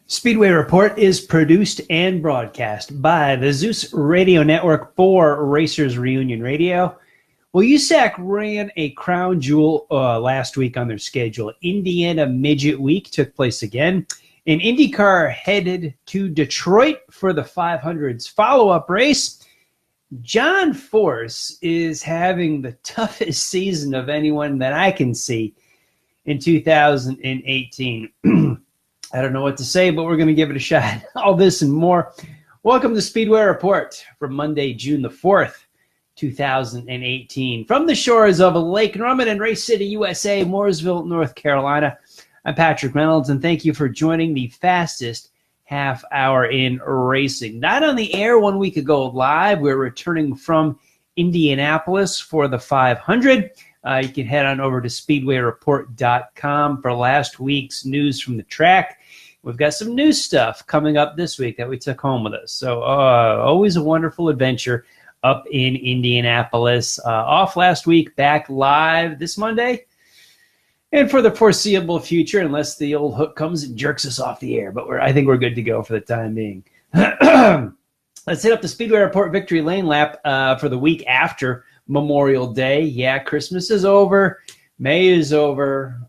Speedway Report is produced and broadcast by the Zeus Radio Network for Racers Reunion Radio. Well, USAC ran a crown jewel last week on their schedule. Indiana Midget Week took place again. And IndyCar headed to Detroit for the 500's follow-up race. John Force is having the toughest season of anyone that I can see in 2018. I don't know what to say, but we're going to give it a shot. All this and more. Welcome to Speedway Report for Monday, June the 4th, 2018. From the shores of Lake Norman and Race City, USA, Mooresville, North Carolina, I'm Patrick Reynolds, and thank you for joining the fastest half hour in racing. Not on the air 1 week ago live. We're returning from Indianapolis for the 500. You can head on over to SpeedwayReport.com for last week's news from the track. We've got some new stuff coming up this week that we took home with us. So always a wonderful adventure up in Indianapolis. Off last week, back live this Monday. And for the foreseeable future, unless the old hook comes and jerks us off the air. But I think we're good to go for the time being. Let's hit up the Speedway Report Victory Lane lap for the week after Memorial Day. Yeah, Christmas is over. May is over.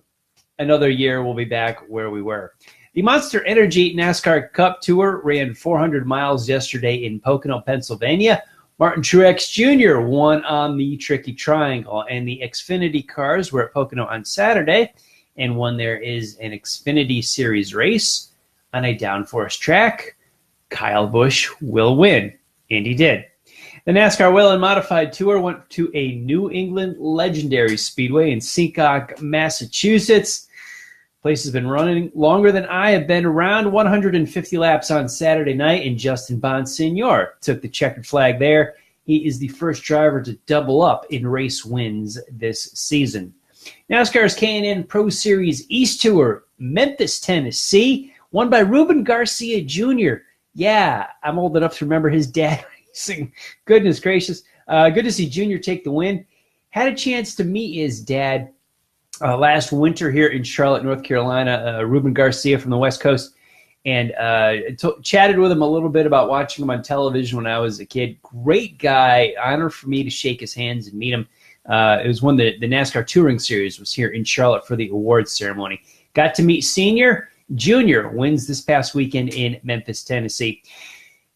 Another year we'll be back where we were. The Monster Energy NASCAR Cup Tour ran 400 miles yesterday in Pocono, Pennsylvania. Martin Truex Jr. won on the Tricky Triangle, and the Xfinity cars were at Pocono on Saturday, and when there is an Xfinity Series race on a downforce track, Kyle Busch will win, and he did. The NASCAR Whelen Modified Tour went to a New England Legendary Speedway in Seekonk, Massachusetts. Place has been running longer than I have been around. 150 laps on Saturday night, and Justin Bonsignor took the checkered flag there. He is the first driver to double up in race wins this season. NASCAR's K&N Pro Series East Tour, Memphis, Tennessee, won by Ruben Garcia Jr. Yeah, I'm old enough to remember his dad racing. Goodness gracious. Good to see Junior take the win. Had a chance to meet his dad last winter here in Charlotte, North Carolina, Ruben Garcia from the West Coast, and chatted with him a little bit about watching him on television when I was a kid. Great guy. Honor for me to shake his hands and meet him. It was when the NASCAR Touring Series was here in Charlotte for the awards ceremony. Got to meet Senior. Junior wins this past weekend in Memphis, Tennessee.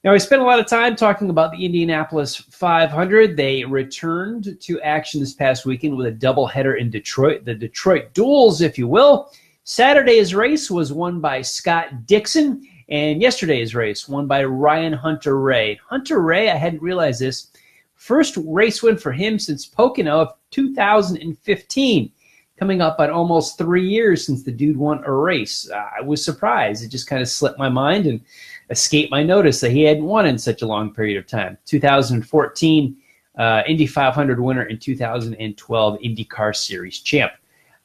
Now, we spent a lot of time talking about the Indianapolis 500. They returned to action this past weekend with a doubleheader in Detroit, the Detroit Duels, if you will. Saturday's race was won by Scott Dixon, and yesterday's race won by Ryan Hunter-Reay. Hunter-Reay, I hadn't realized this, first race win for him since Pocono of 2015, coming up on almost 3 years since the dude won a race. I was surprised. It just kind of slipped my mind and escaped my notice that he hadn't won in such a long period of time. 2014 Indy 500 winner, and 2012 IndyCar Series champ.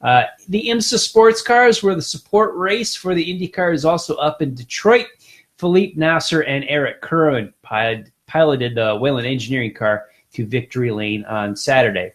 The IMSA sports cars were the support race for the IndyCar is also up in Detroit. Philippe Nasser and Eric Kerwin piloted the Whelen Engineering car to Victory Lane on Saturday.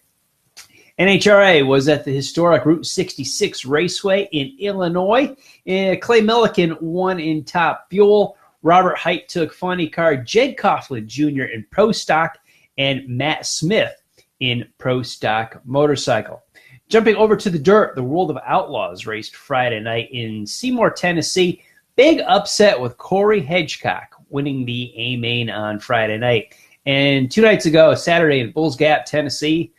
NHRA was at the historic Route 66 Raceway in Illinois. Clay Milliken won in Top Fuel. Robert Height took Funny Car, Jed Coughlin Jr. in Pro Stock, and Matt Smith in Pro Stock Motorcycle. Jumping over to the dirt, the World of Outlaws raced Friday night in Seymour, Tennessee. Big upset with Corey Hedgecock winning the A-Main on Friday night. And 2 nights ago, Saturday in Bulls Gap, Tennessee,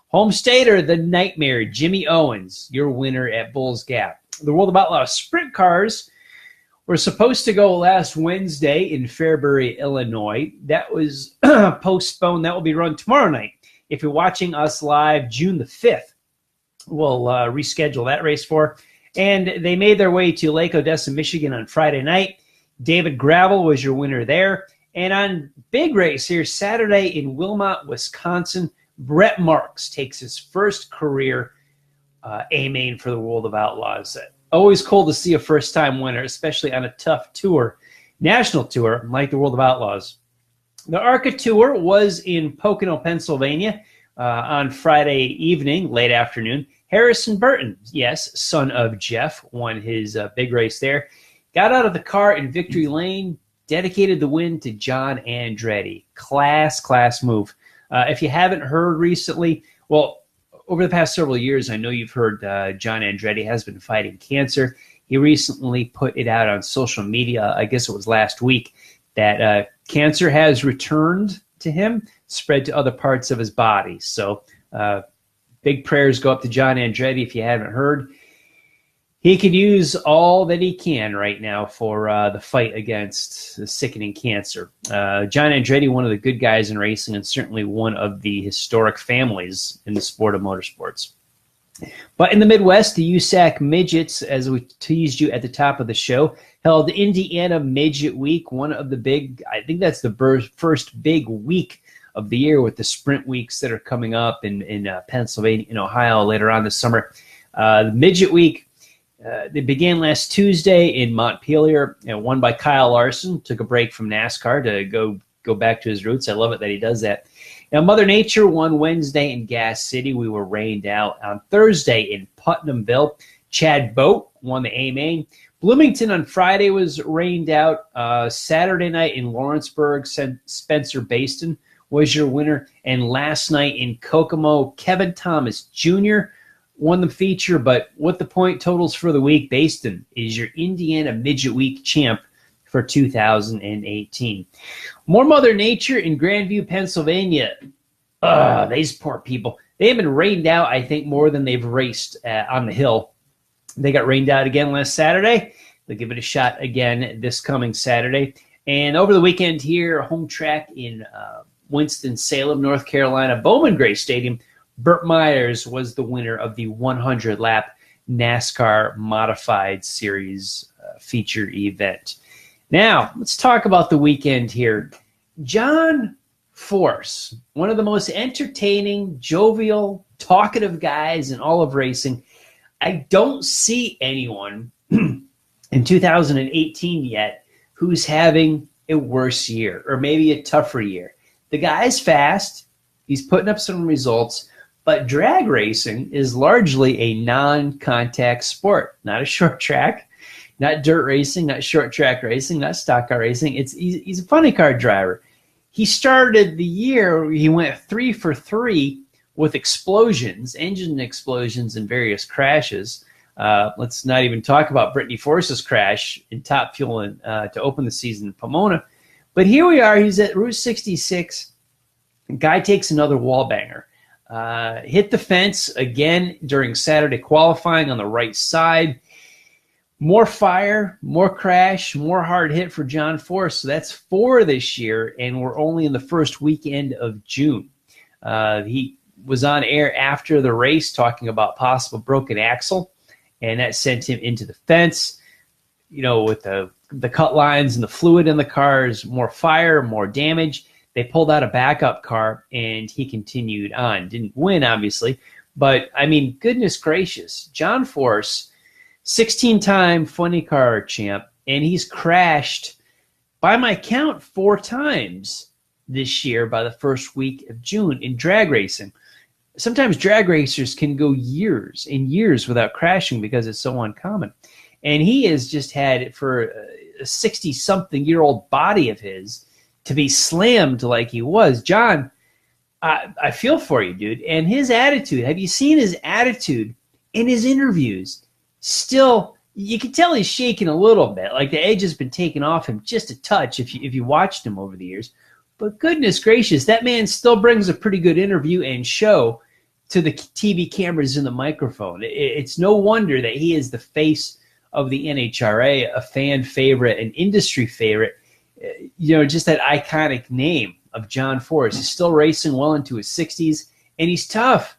home stater, the Nightmare, Jimmy Owens, your winner at Bulls Gap. The World of Outlaws sprint cars were supposed to go last Wednesday in Fairbury, Illinois. That was postponed. That will be run tomorrow night. If you're watching us live June the 5th, we'll reschedule that race for. And they made their way to Lake Odessa, Michigan on Friday night. David Gravel was your winner there. And on big race here, Saturday in Wilmot, Wisconsin, Brett Marks takes his first career A-Main for the World of Outlaws. Always cool to see a first-time winner, especially on a tough tour, national tour, like the World of Outlaws. The ARCA Tour was in Pocono, Pennsylvania on Friday evening, late afternoon. Harrison Burton, yes, son of Jeff, won his big race there. got out of the car in victory lane, dedicated the win to John Andretti. Class move. If you haven't heard recently, well, over the past several years, I know you've heard John Andretti has been fighting cancer. He recently put it out on social media, I guess it was last week, that cancer has returned to him, spread to other parts of his body. So big prayers go up to John Andretti if you haven't heard. He could use all that he can right now for the fight against the sickening cancer. John Andretti, one of the good guys in racing, and certainly one of the historic families in the sport of motorsports. But in the Midwest, the USAC Midgets, as we teased you at the top of the show, held Indiana Midget Week, one of the big, I think that's the first big week of the year with the sprint weeks that are coming up in Pennsylvania and Ohio later on this summer. The Midget Week, they began last Tuesday in Montpelier, and won by Kyle Larson. Took a break from NASCAR to go back to his roots. I love it that he does that. Now, Mother Nature won Wednesday in Gas City. We were rained out on Thursday in Putnamville. Chad Boat won the A-Main. Bloomington on Friday was rained out. Saturday night in Lawrenceburg, Spencer Baston was your winner. And last night in Kokomo, Kevin Thomas Jr. won the feature. But with the point totals for the week, Baston is your Indiana Midget Week champ for 2018. More Mother Nature in Grandview, Pennsylvania. These poor people. They have been rained out, I think, more than they've raced on the hill. They got rained out again last Saturday. They'll give it a shot again this coming Saturday. And over the weekend here, home track in Winston-Salem, North Carolina, Bowman Gray Stadium, Burt Myers was the winner of the 100-lap NASCAR Modified Series feature event. Now, let's talk about the weekend here. John Force, one of the most entertaining, jovial, talkative guys in all of racing. I don't see anyone in 2018 yet who's having a worse year or maybe a tougher year. The guy's fast. He's putting up some results. But drag racing is largely a non-contact sport, not a short track. Not dirt racing, not short track racing, not stock car racing. He's a funny car driver. He started the year, he went 3 for 3 with explosions, engine explosions and various crashes. Let's not even talk about Brittany Force's crash in Top Fuel to open the season in Pomona. But here we are, he's at Route 66. Guy takes another wall banger. Hit the fence again during Saturday qualifying on the right side. More fire, more crash, more hard hit for John Force. So that's 4 this year, and we're only in the first weekend of June. He was on air after the race talking about possible broken axle, and that sent him into the fence. You know, with the cut lines and the fluid in the cars, more fire, more damage. They pulled out a backup car, and he continued on. Didn't win, obviously, but, I mean, goodness gracious. John Force, 16-time funny car champ, and he's crashed, by my count, 4 times this year by the first week of June in drag racing. Sometimes drag racers can go years and years without crashing because it's so uncommon. And he has just had, for a 60-something-year-old body of his, to be slammed like he was. John, I feel for you, dude. And his attitude, have you seen his attitude in his interviews? Still, you can tell he's shaking a little bit. Like the edge has been taken off him just a touch if you watched him over the years. But goodness gracious, that man still brings a pretty good interview and show to the TV cameras and the microphone. It's no wonder that he is the face of the NHRA, a fan favorite, an industry favorite. You know, just that iconic name of John Force. He's still racing well into his 60s, and he's tough.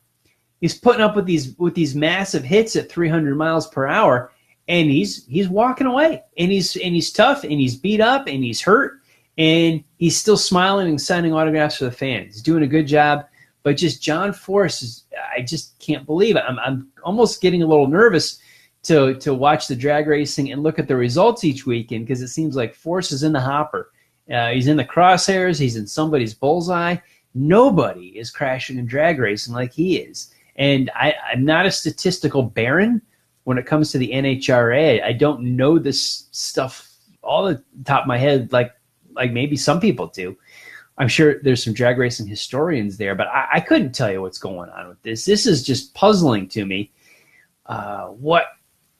He's putting up with these massive hits at 300 miles per hour, and he's walking away. And he's tough, and he's beat up, and he's hurt, and he's still smiling and signing autographs for the fans. He's doing a good job. But just John Force I just can't believe it. I'm almost getting a little nervous to watch the drag racing and look at the results each weekend, because it seems like Force is in the hopper. He's in the crosshairs. He's in somebody's bullseye. Nobody is crashing in drag racing like he is. And I'm not a statistical baron, when it comes to the NHRA. I don't know this stuff all the top of my head like maybe some people do. I'm sure there's some drag racing historians there, but I couldn't tell you what's going on with this. This is just puzzling to me.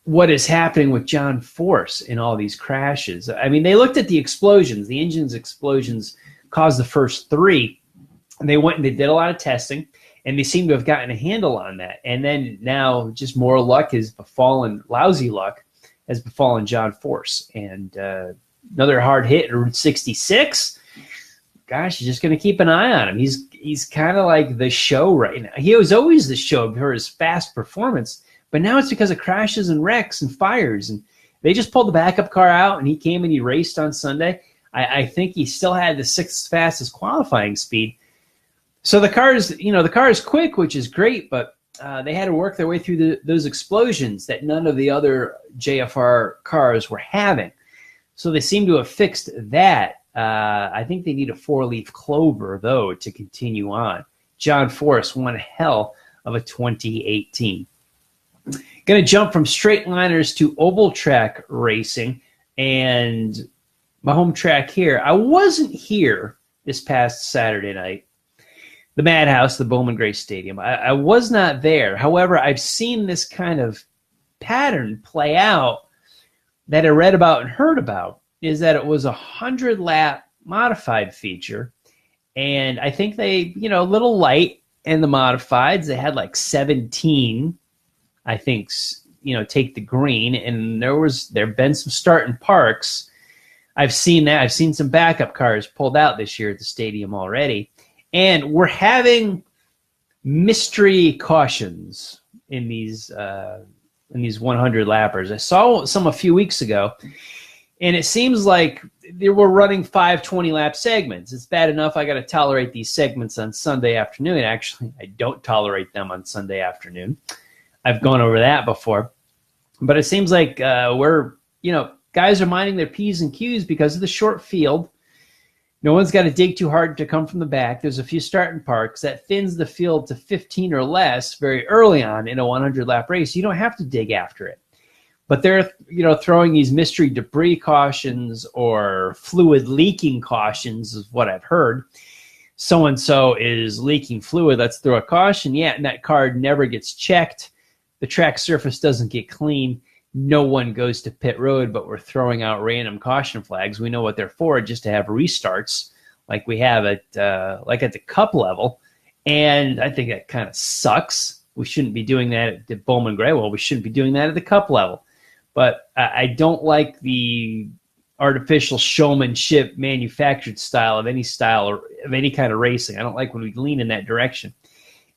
What is happening with John Force in all these crashes? I mean, they looked at the explosions. The engine's explosions caused the first 3. And they went and they did a lot of testing, and they seem to have gotten a handle on that. And then now just more luck has befallen, lousy luck has befallen John Force. And another hard hit in Route 66. Gosh, you're just going to keep an eye on him. He's kind of like the show right now. He was always the show for his fast performance, but now it's because of crashes and wrecks and fires. And they just pulled the backup car out, and he came and he raced on Sunday. I think he still had the 6th fastest qualifying speed. So the car is quick, which is great, but they had to work their way through those explosions that none of the other JFR cars were having. So they seem to have fixed that. I think they need a 4-leaf clover, though, to continue on. John Force, one hell of a 2018. Going to jump from straight liners to oval track racing, and my home track here. I wasn't here this past Saturday night. The Madhouse, the Bowman Gray Stadium. I was not there. However, I've seen this kind of pattern play out that I read about and heard about, is that it was a 100-lap modified feature. And I think they, a little light in the modifieds. They had like 17, I think, take the green. And there've been some starting parks. I've seen that. I've seen some backup cars pulled out this year at the stadium already. And we're having mystery cautions in these 100 lappers. I saw some a few weeks ago, and it seems like they were running 5 20-lap segments. It's bad enough I got to tolerate these segments on Sunday afternoon. Actually, I don't tolerate them on Sunday afternoon. I've gone over that before. But it seems like guys are minding their P's and Q's because of the short field. No one's got to dig too hard to come from the back. There's a few starting parks that thins the field to 15 or less very early on in a 100-lap race. You don't have to dig after it. But they're, throwing these mystery debris cautions or fluid leaking cautions is what I've heard. So-and-so is leaking fluid. Let's throw a caution. Yeah, and that car never gets checked. The track surface doesn't get clean. No one goes to pit road, but we're throwing out random caution flags. We know what they're for, just to have restarts like we have at the Cup level. And I think that kind of sucks. We shouldn't be doing that at the Bowman Gray. Well, we shouldn't be doing that at the Cup level. But I don't like the artificial showmanship manufactured style of any kind of racing. I don't like when we lean in that direction.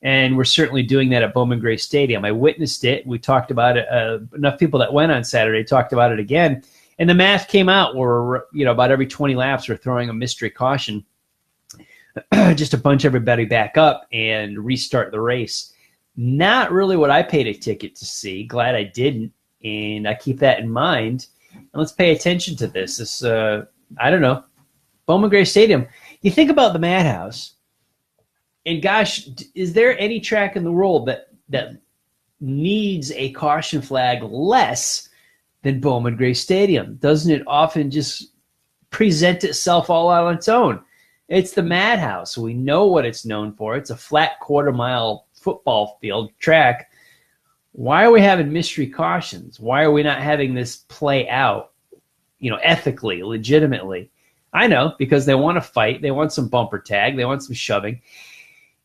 And we're certainly doing that at Bowman Gray Stadium. I witnessed it. We talked about it. Enough people that went on Saturday talked about it again. And the math came out where, about every 20 laps, we're throwing a mystery caution just to bunch everybody back up and restart the race. Not really what I paid a ticket to see. Glad I didn't. And I keep that in mind. And let's pay attention to this. This, I don't know, Bowman Gray Stadium. You think about the Madhouse. And gosh, is there any track in the world that needs a caution flag less than Bowman Gray Stadium? Doesn't it often just present itself all on its own? It's the Madhouse. We know what it's known for. It's a flat quarter-mile football field track. Why are we having mystery cautions? Why are we not having this play out, ethically, legitimately? I know, because they want to fight. They want some bumper tag. They want some shoving.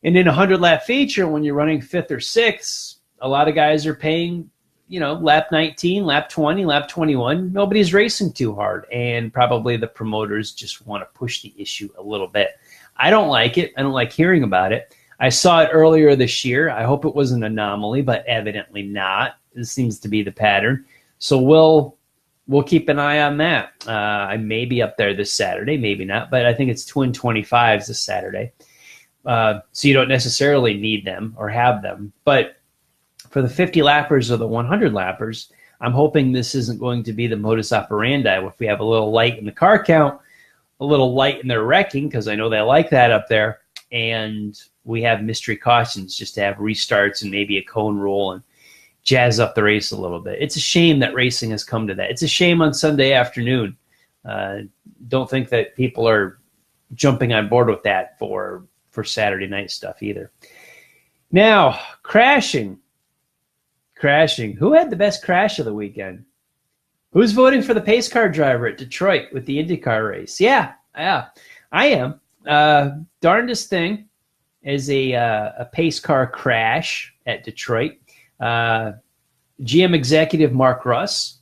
And in a 100-lap feature, when you're running 5th or 6th, a lot of guys are paying, lap 19, lap 20, lap 21. Nobody's racing too hard, and probably the promoters just want to push the issue a little bit. I don't like it. I don't like hearing about it. I saw it earlier this year. I hope it was an anomaly, but evidently not. This seems to be the pattern. So we'll keep an eye on that. I may be up there this Saturday, maybe not, but I think it's Twin 25s this Saturday. So you don't necessarily need them or have them. But for the 50 lappers or the 100 lappers, I'm hoping this isn't going to be the modus operandi. If we have a little light in the car count, a little light in their wrecking, because I know they like that up there, and we have mystery cautions just to have restarts and maybe a cone roll jazz up the race a little bit. It's a shame that racing has come to that. It's a shame on Sunday afternoon. Don't think that people are jumping on board with that for Saturday night stuff either. Now, crashing. Who had the best crash of the weekend? Who's voting for the pace car driver at Detroit with the IndyCar race? Yeah, I am. Darndest thing is a pace car crash at Detroit. GM executive Mark Russ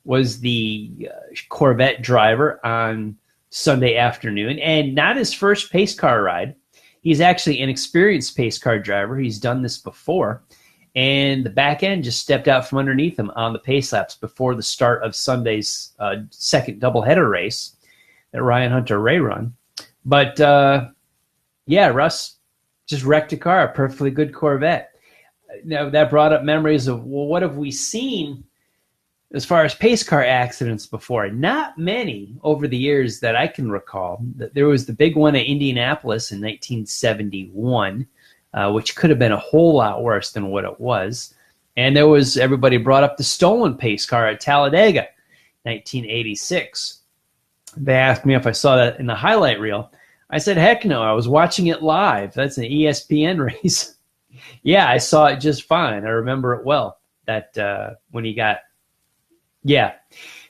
was the Corvette driver on Sunday afternoon, and not his first pace car ride. He's actually an experienced pace car driver. He's done this before, and the back end just stepped out from underneath him on the pace laps before the start of Sunday's second doubleheader race that Ryan Hunter-Ray run. But yeah, Russ just wrecked a car, a perfectly good Corvette. Now, that brought up memories of, well, what have we seen as far as pace car accidents before? Not many over the years that I can recall. There was the big one at Indianapolis in 1971, which could have been a whole lot worse than what it was. And there was, everybody brought up the stolen pace car at Talladega, 1986. They asked me if I saw that in the highlight reel. I said, heck no, I was watching it live. That's an ESPN race. Yeah, I saw it just fine. I remember it well. That when he got, yeah,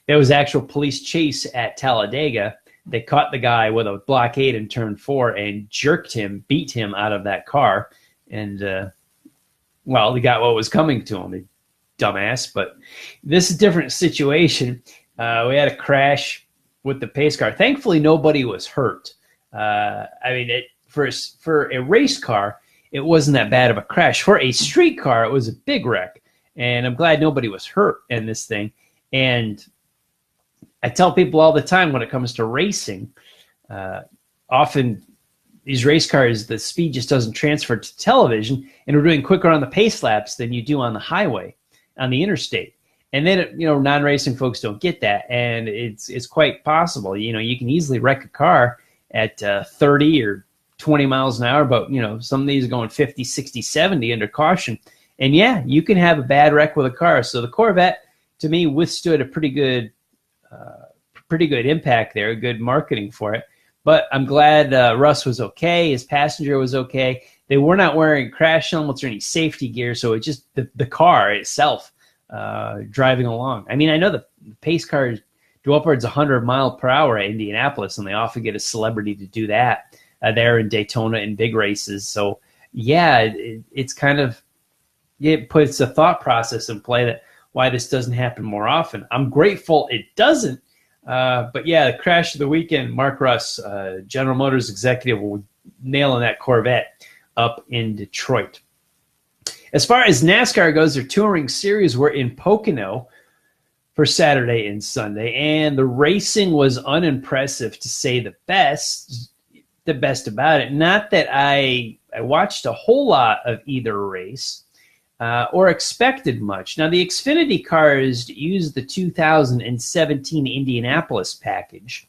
there was actual police chase at Talladega. They caught the guy with a blockade in turn 4 and jerked him, beat him out of that car. And, well, he got what was coming to him, the dumbass. But this is a different situation. We had a crash with the pace car. Thankfully, nobody was hurt. I mean, for a race car, it wasn't that bad of a crash. For a street car, it was a big wreck. And I'm glad nobody was hurt in this thing. And I tell people all the time when it comes to racing, often these race cars, the speed just doesn't transfer to television, and we're doing quicker on the pace laps than you do on the highway, on the interstate. And then, non-racing folks don't get that, and it's quite possible. You can easily wreck a car at 30 or 20 miles an hour, but, some of these are going 50, 60, 70 under caution. And, yeah, you can have a bad wreck with a car. So the Corvette, to me, withstood a pretty good impact there, good marketing for it. But I'm glad Russ was okay. His passenger was okay. They were not wearing crash helmets or any safety gear, so it just the car itself driving along. I mean, I know the pace cars do upwards 100 mile per hour at Indianapolis, and they often get a celebrity to do that there in Daytona in big races. So, yeah, it's kind of, it puts a thought process in play that why this doesn't happen more often. I'm grateful it doesn't. But yeah, the crash of the weekend, Mark Russ, General Motors executive, nailing that Corvette up in Detroit. As far as NASCAR goes, their touring series were in Pocono for Saturday and Sunday, and the racing was unimpressive, to say the best about it. Not that I watched a whole lot of either race or expected much. Now, the Xfinity cars used the 2017 Indianapolis package,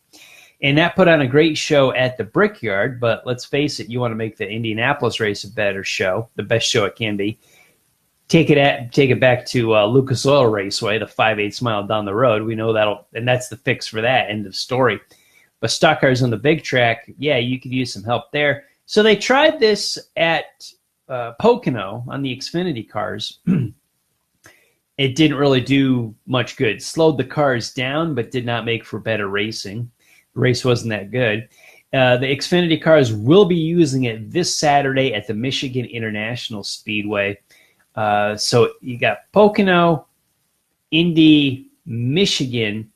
and that put on a great show at the Brickyard. But let's face it, you want to make the Indianapolis race a better show, the best show it can be. Take it back to Lucas Oil Raceway, the 5/8 mile down the road. We know and that's the fix for that. End of story. But stock cars on the big track, yeah, you could use some help there. So they tried this at Pocono on the Xfinity cars. It didn't really do much good. Slowed the cars down, but did not make for better racing. The race wasn't that good. The Xfinity cars will be using it this Saturday at the Michigan International Speedway. So you got Pocono, Indy, Michigan.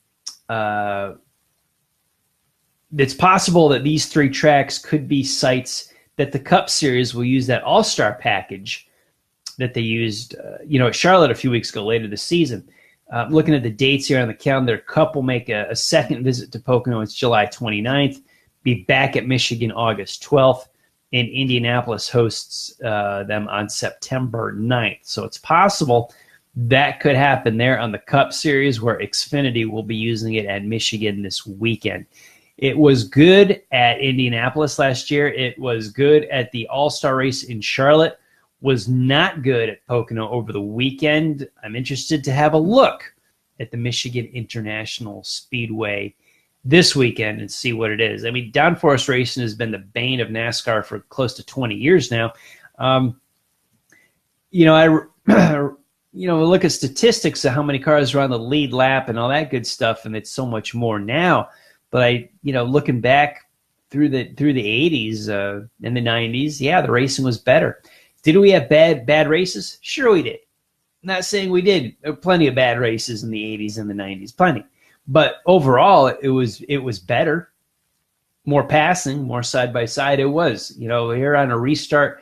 It's possible that these three tracks could be sites that the Cup Series will use that All-Star package that they used at Charlotte a few weeks ago later this season. Looking at the dates here on the calendar, Cup will make a second visit to Pocono. It's July 29th. Be back at Michigan August 12th. And Indianapolis hosts them on September 9th. So it's possible that could happen there on the Cup Series, where Xfinity will be using it at Michigan this weekend. It was good at Indianapolis last year. It was good at the All-Star race in Charlotte, was not good at Pocono over the weekend. I'm interested to have a look at the Michigan International Speedway this weekend and see what it is. I mean, downforce racing has been the bane of NASCAR for close to 20 years now. Look at statistics of how many cars are on the lead lap and all that good stuff, and it's so much more now. But looking back through the 80s and the 90s, yeah, the racing was better. Did we have bad races? Sure we did. Not saying we did. There were plenty of bad races in the 80s and the 90s, plenty. But overall, it was better. More passing, more side by side. It was. Here on a restart,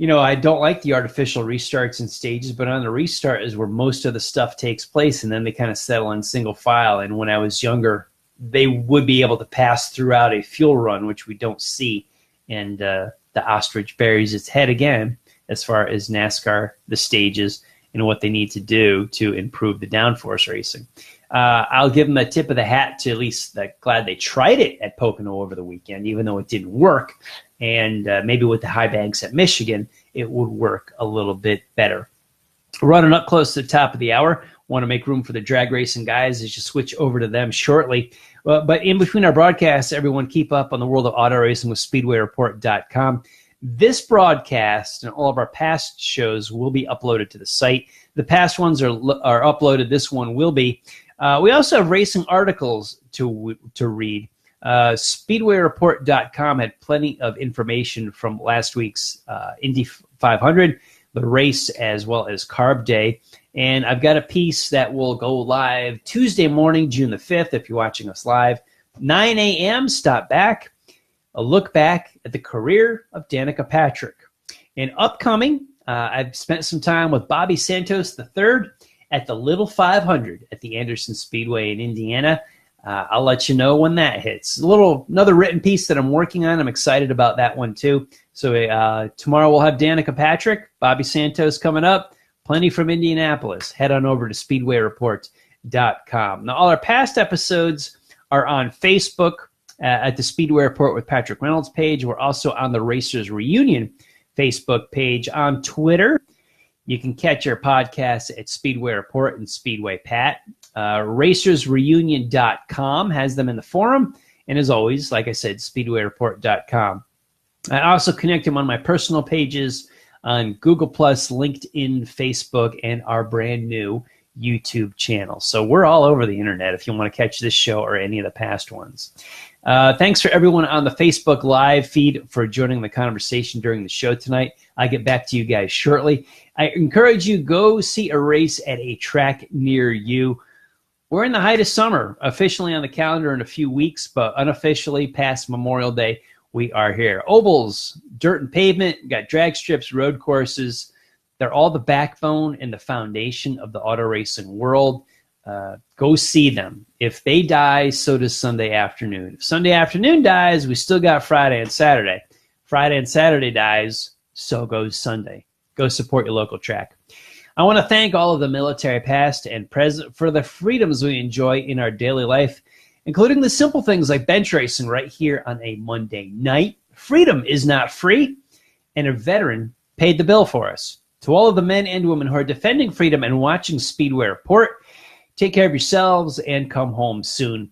I don't like the artificial restarts and stages, but on the restart is where most of the stuff takes place, and then they kind of settle in single file. And when I was younger, they would be able to pass throughout a fuel run, which we don't see. And the ostrich buries its head again as far as NASCAR, the stages, and what they need to do to improve the downforce racing. I'll give them a tip of the hat to at least glad they tried it at Pocono over the weekend, even though it didn't work. And maybe with the high bags at Michigan, it would work a little bit better. Running up close to the top of the hour, want to make room for the drag racing guys as you switch over to them shortly. But in between our broadcasts, everyone keep up on the world of auto racing with SpeedwayReport.com. This broadcast and all of our past shows will be uploaded to the site. The past ones are uploaded. This one will be. We also have racing articles to read. SpeedwayReport.com had plenty of information from last week's Indy 500, the race, as well as Carb Day. And I've got a piece that will go live Tuesday morning, June the 5th, if you're watching us live. 9 a.m., stop back. A look back at the career of Danica Patrick. And upcoming, I've spent some time with Bobby Santos III at the Little 500 at the Anderson Speedway in Indiana. I'll let you know when that hits. Another written piece that I'm working on. I'm excited about that one too. So tomorrow we'll have Danica Patrick, Bobby Santos coming up. Plenty from Indianapolis. Head on over to SpeedwayReport.com. Now, all our past episodes are on Facebook at the Speedway Report with Patrick Reynolds page. We're also on the Racers Reunion Facebook page. On Twitter, you can catch our podcasts at Speedway Report and Speedway Pat. RacersReunion.com has them in the forum. And as always, like I said, SpeedwayReport.com. I also connect them on my personal pages on Google+, LinkedIn, Facebook, and our brand new YouTube channel. So we're all over the internet if you want to catch this show or any of the past ones. Thanks for everyone on the Facebook Live feed for joining the conversation during the show tonight. I'll get back to you guys shortly. I encourage you, go see a race at a track near you. We're in the height of summer, officially on the calendar in a few weeks, but unofficially past Memorial Day, we are here. Ovals, dirt and pavement, got drag strips, road courses. They're all the backbone and the foundation of the auto racing world. Go see them. If they die, so does Sunday afternoon. If Sunday afternoon dies, we still got Friday and Saturday. Friday and Saturday dies, so goes Sunday. Go support your local track. I want to thank all of the military past and present for the freedoms we enjoy in our daily life, including the simple things like bench racing right here on a Monday night. Freedom is not free, and a veteran paid the bill for us. To all of the men and women who are defending freedom and watching Speedway Report, take care of yourselves and come home soon.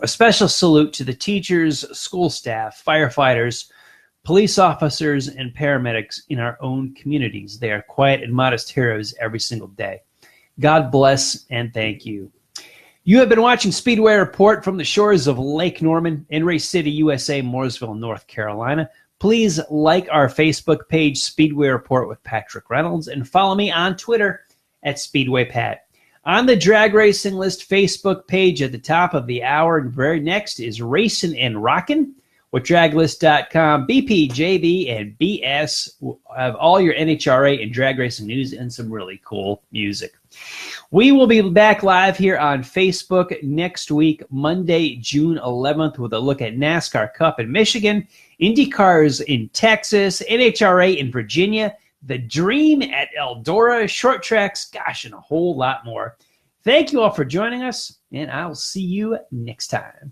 A special salute to the teachers, school staff, firefighters, police officers, and paramedics in our own communities. They are quiet and modest heroes every single day. God bless and thank you. You have been watching Speedway Report from the shores of Lake Norman in Race City, USA, Mooresville, North Carolina. Please like our Facebook page, Speedway Report with Patrick Reynolds, and follow me on Twitter at Speedway Pat. On the Drag Racing List Facebook page at the top of the hour, and very next is Racing and Rockin' with Draglist.com. BP, JB, and BS have all your NHRA and drag racing news and some really cool music. We will be back live here on Facebook next week, Monday, June 11th, with a look at NASCAR Cup in Michigan, IndyCars in Texas, NHRA in Virginia, the Dream at Eldora, short tracks, gosh, and a whole lot more. Thank you all for joining us, and I'll see you next time.